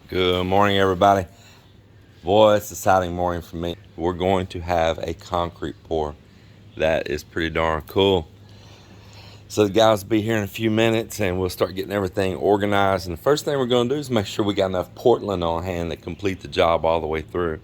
Good morning, everybody. Boy, it's an exciting morning for me. We're going to have a concrete pour. That is pretty darn cool. So the guys will be here in a few minutes and we'll start getting everything organized. And the first thing we're going to do is make sure we got enough Portland on hand to complete the job all the way through.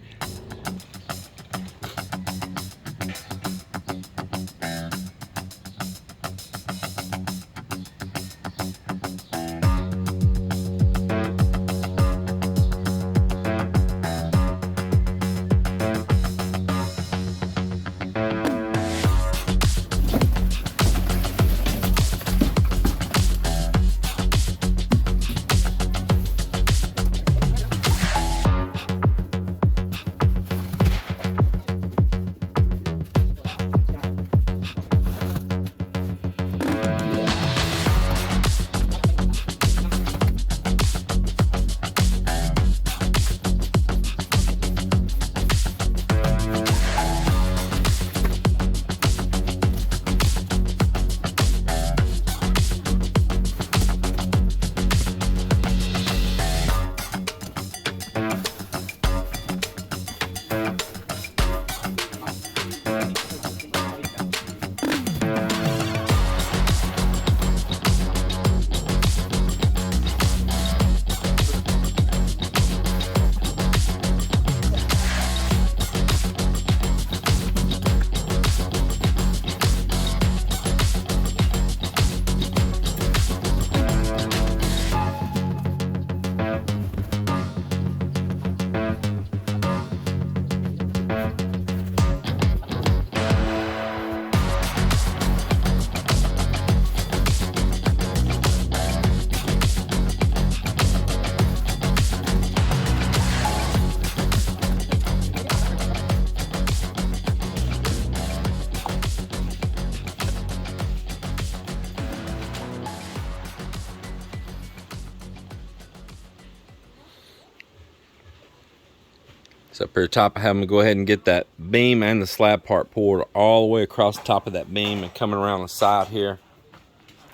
So up here top, I have them to go ahead and get that beam and the slab part poured all the way across the top of that beam and coming around the side here.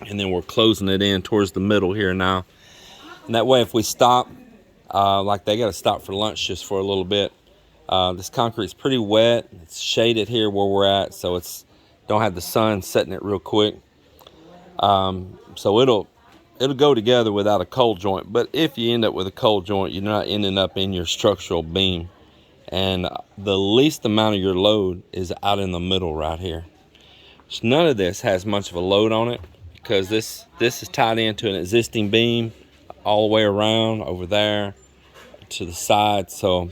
And then we're closing it in towards the middle here now. And that way if we stop, like they got to stop for lunch just for a little bit. This concrete's pretty wet. It's shaded here where we're at, so it's don't have the sun setting it real quick. So it'll go together without a cold joint. But if you end up with a cold joint, you're not ending up in your structural beam. And the least amount of your load is out in the middle right here. So none of this has much of a load on it because this is tied into an existing beam all the way around over there to the side. So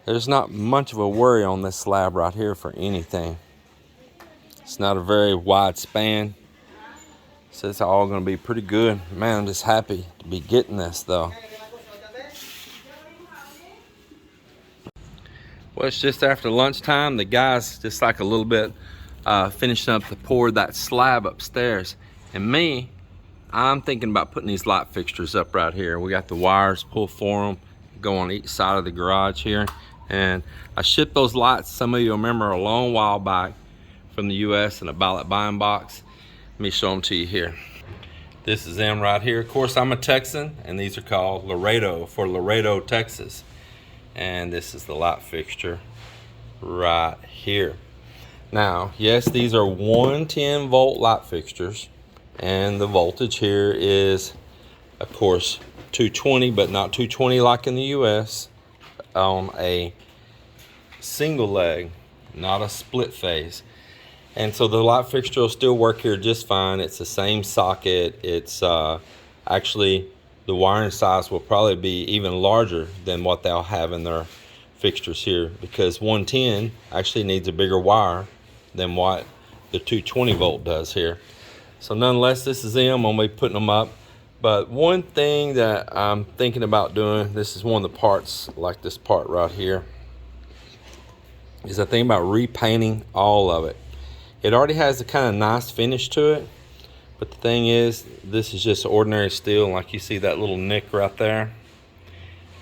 there's not much of a worry on this slab right here for anything. It's not a very wide span. So it's all going to be pretty good. Man, I'm just happy to be getting this though. Well, it's just after lunchtime. The guys just like a little bit finishing up to pour that slab upstairs. And me, I'm thinking about putting these light fixtures up right here. We got the wires pulled for them, go on each side of the garage here. And I shipped those lights, some of you remember, a long while back from the US in a ballot buying box. Let me show them to you here. This is them right here. Of course, I'm a Texan, and these are called Laredo for Laredo, Texas. And this is the light fixture right here. Now, yes, these are 110 volt light fixtures, and the voltage here is, of course, 220, but not 220 like in the US, on a single leg, not a split phase. And so the light fixture will still work here just fine. It's the same socket. It's actually, the wiring size will probably be even larger than what they'll have in their fixtures here, because 110 actually needs a bigger wire than what the 220 volt does here. So nonetheless, this is them. I'm going to be putting them up. But one thing that I'm thinking about doing, this is one of the parts, like this part right here, is I think about repainting all of it. It already has a kind of nice finish to it. But the thing is, this is just ordinary steel. Like you see that little nick right there.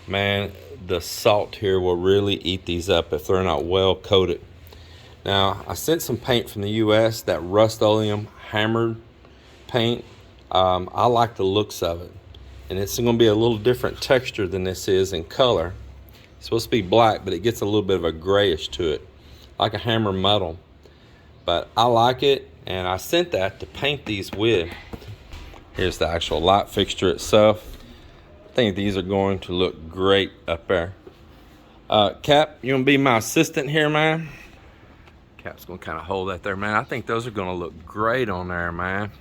Man, the salt here will really eat these up if they're not well coated. Now, I sent some paint from the US, that Rust-Oleum hammered paint. I like the looks of it. And it's gonna be a little different texture than this is in color. It's supposed to be black, but it gets a little bit of a grayish to it, like a hammer metal. But I like it, and I sent that to paint these with. Here's the actual light fixture itself. I think these are going to look great up there. Cap, you gonna be my assistant here, man? Cap's gonna kind of hold that there, man. I think those are gonna look great on there, man.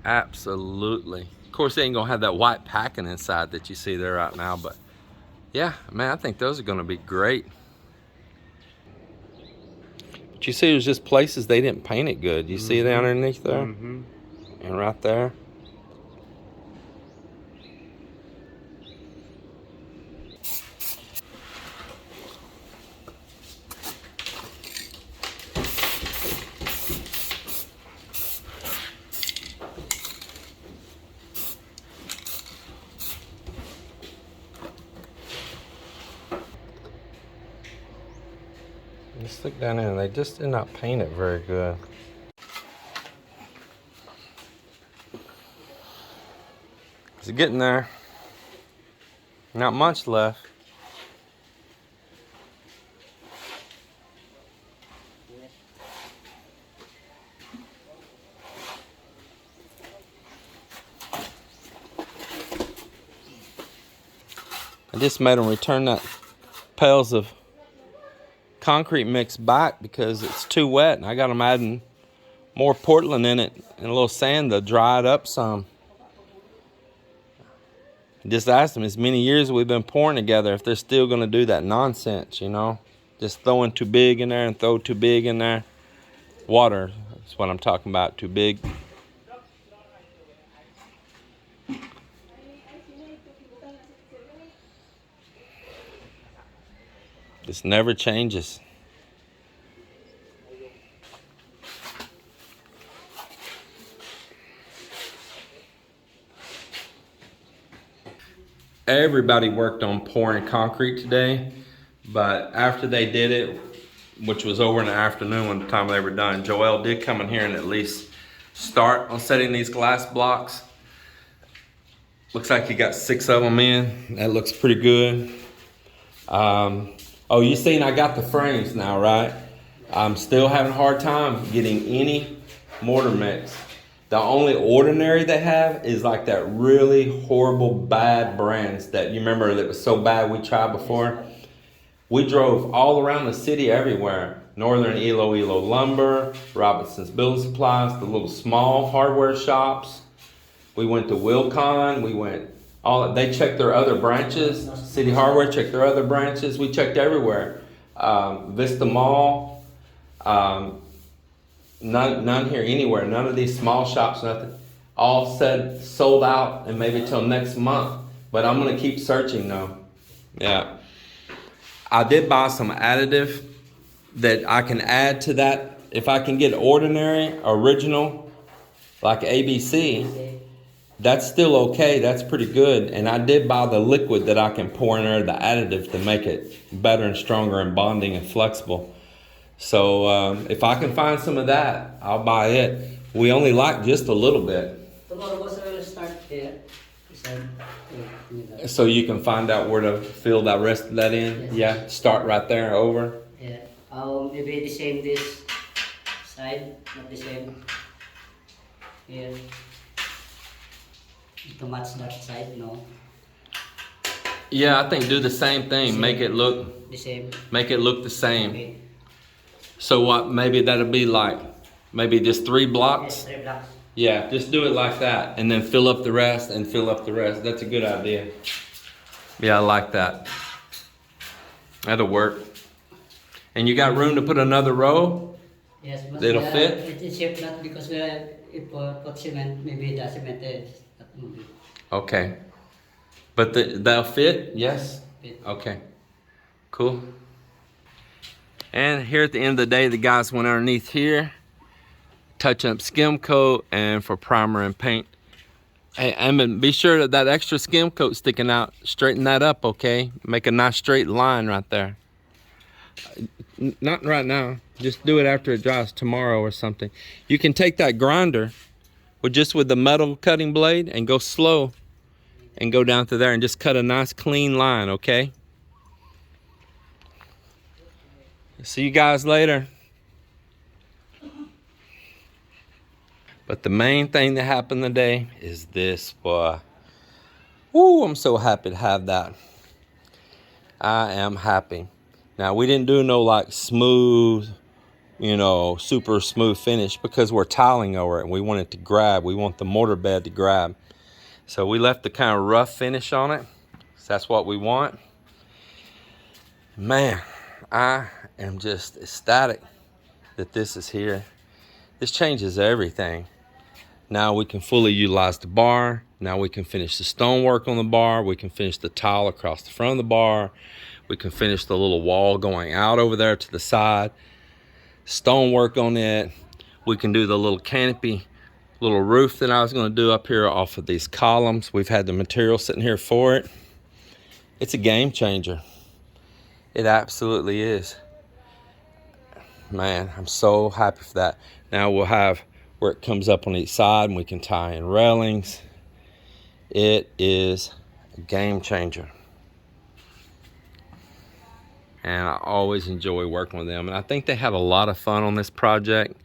Absolutely. Of course, they ain't gonna have that white packing inside that you see there right now, but yeah, man, I think those are gonna be great. But you see, there's just places they didn't paint it good. You see it down underneath there? And right there. Just look down there, and they just did not paint it very good. It's getting there. Not much left. I just made them return that pails of concrete mix back because it's too wet, and I got them adding more Portland in it and a little sand to dry it up some. I just asked them, as many years we've been pouring together, if they're still going to do that nonsense, you know, just throwing too big in there and throw too big in there. Water, that's what I'm talking about, too big. This never changes. Everybody worked on pouring concrete today, but after they did it, which was over in the afternoon when the time they were done, Joel did come in here and at least start on setting these glass blocks. Looks like he got 6 of them in. That looks pretty good. Oh, you seen I got the frames now, right? I'm still having a hard time getting any mortar mix. The only ordinary they have is like that really horrible bad brands that you remember that was so bad we tried before. We drove all around the city everywhere. Northern Iloilo Lumber, Robinson's Building Supplies, the little small hardware shops. We went to Wilcon, they checked their other branches. City Hardware checked their other branches. We checked everywhere. Vista Mall, none here anywhere. None of these small shops, nothing. All said sold out and maybe till next month. But I'm gonna keep searching though. Yeah. I did buy some additive that I can add to that. If I can get ordinary, original, like ABC, that's still okay. That's pretty good. And I did buy the liquid that I can pour in there, the additive, to make it better and stronger and bonding and flexible. So if I can find some of that, I'll buy it. We only like just a little bit. Tomorrow we'll start there. So you can find out where to fill that rest of that in? Yes. Yeah, start right there, over? Yeah. Maybe the same this side, not the same here. To match that side, no. Yeah, I think do the same thing. Same. Make it look The same. Make it look the same. Okay. So what? Maybe that'll be like maybe just 3 blocks. Yes, 3 blocks. Yeah, just do it like that, and then fill up the rest and fill up the rest. That's a good idea. Yeah, I like that. That'll work. And you got room to put another row? Yes, but It'll fit? It's shape not because if put cement, maybe the cement is not moving. Okay. But they'll fit? Yes? Fit. Okay. Cool. And here at the end of the day, the guys went underneath here, touching up skim coat and for primer and paint. Hey, and be sure that that extra skim coat sticking out, straighten that up, okay? Make a nice straight line right there. Not right now. Just do it after it dries, tomorrow or something. You can take that grinder with the metal cutting blade and go slow and go down through there and just cut a nice clean line, okay? See you guys later. But the main thing that happened today is this, boy. Woo, I'm so happy to have that. I am happy. Now, we didn't do no like smooth, you know, super smooth finish because we're tiling over it and we want it to grab. We want the mortar bed to grab. So we left the kind of rough finish on it. So that's what we want. Man, I am just ecstatic that this is here. This changes everything. Now we can fully utilize the bar. Now we can finish the stonework on the bar. We can finish the tile across the front of the bar. We can finish the little wall going out over there to the side. Stonework on it. We can do the little canopy, little roof that I was going to do up here off of these columns. We've had the material sitting here for it. It's a game changer. It absolutely is. Man, I'm so happy for that. Now we'll have where it comes up on each side and we can tie in railings. It is a game changer. And I always enjoy working with them. And I think they had a lot of fun on this project.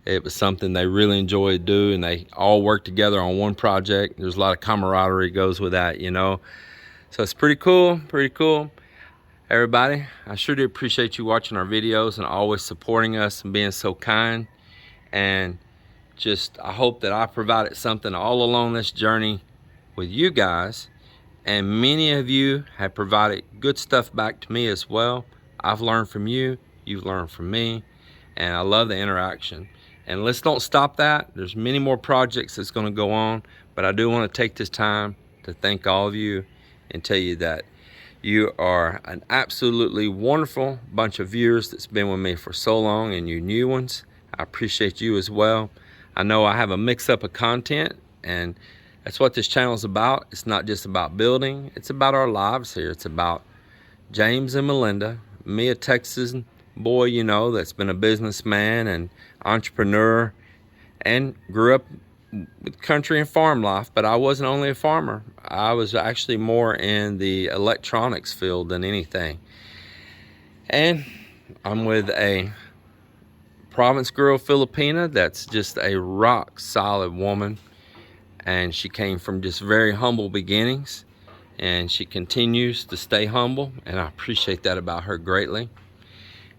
It was something they really enjoyed doing, and they all worked together on one project. There's a lot of camaraderie goes with that, you know. So it's pretty cool, pretty cool. Everybody, I sure do appreciate you watching our videos and always supporting us and being so kind. And just, I hope that I provided something all along this journey with you guys. And many of you have provided good stuff back to me as well. I've learned from you, you've learned from me, and I love the interaction. And let's don't stop that. There's many more projects that's gonna go on, but I do wanna take this time to thank all of you and tell you that you are an absolutely wonderful bunch of viewers that's been with me for so long, and you new ones, I appreciate you as well. I know I have a mix-up of content, and that's what this channel is about. It's not just about building, it's about our lives here. It's about James and Melinda, me, a Texas boy, you know, that's been a businessman and entrepreneur and grew up with country and farm life, but I wasn't only a farmer. I was actually more in the electronics field than anything. And I'm with a Province girl, Filipina, that's just a rock solid woman. And she came from just very humble beginnings, and she continues to stay humble, and I appreciate that about her greatly.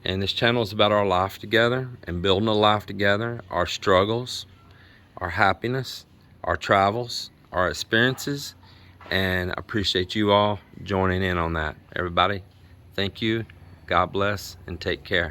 And this channel is about our life together and building a life together, our struggles, our happiness, our travels, our experiences, and I appreciate you all joining in on that. Everybody, thank you, God bless, and take care.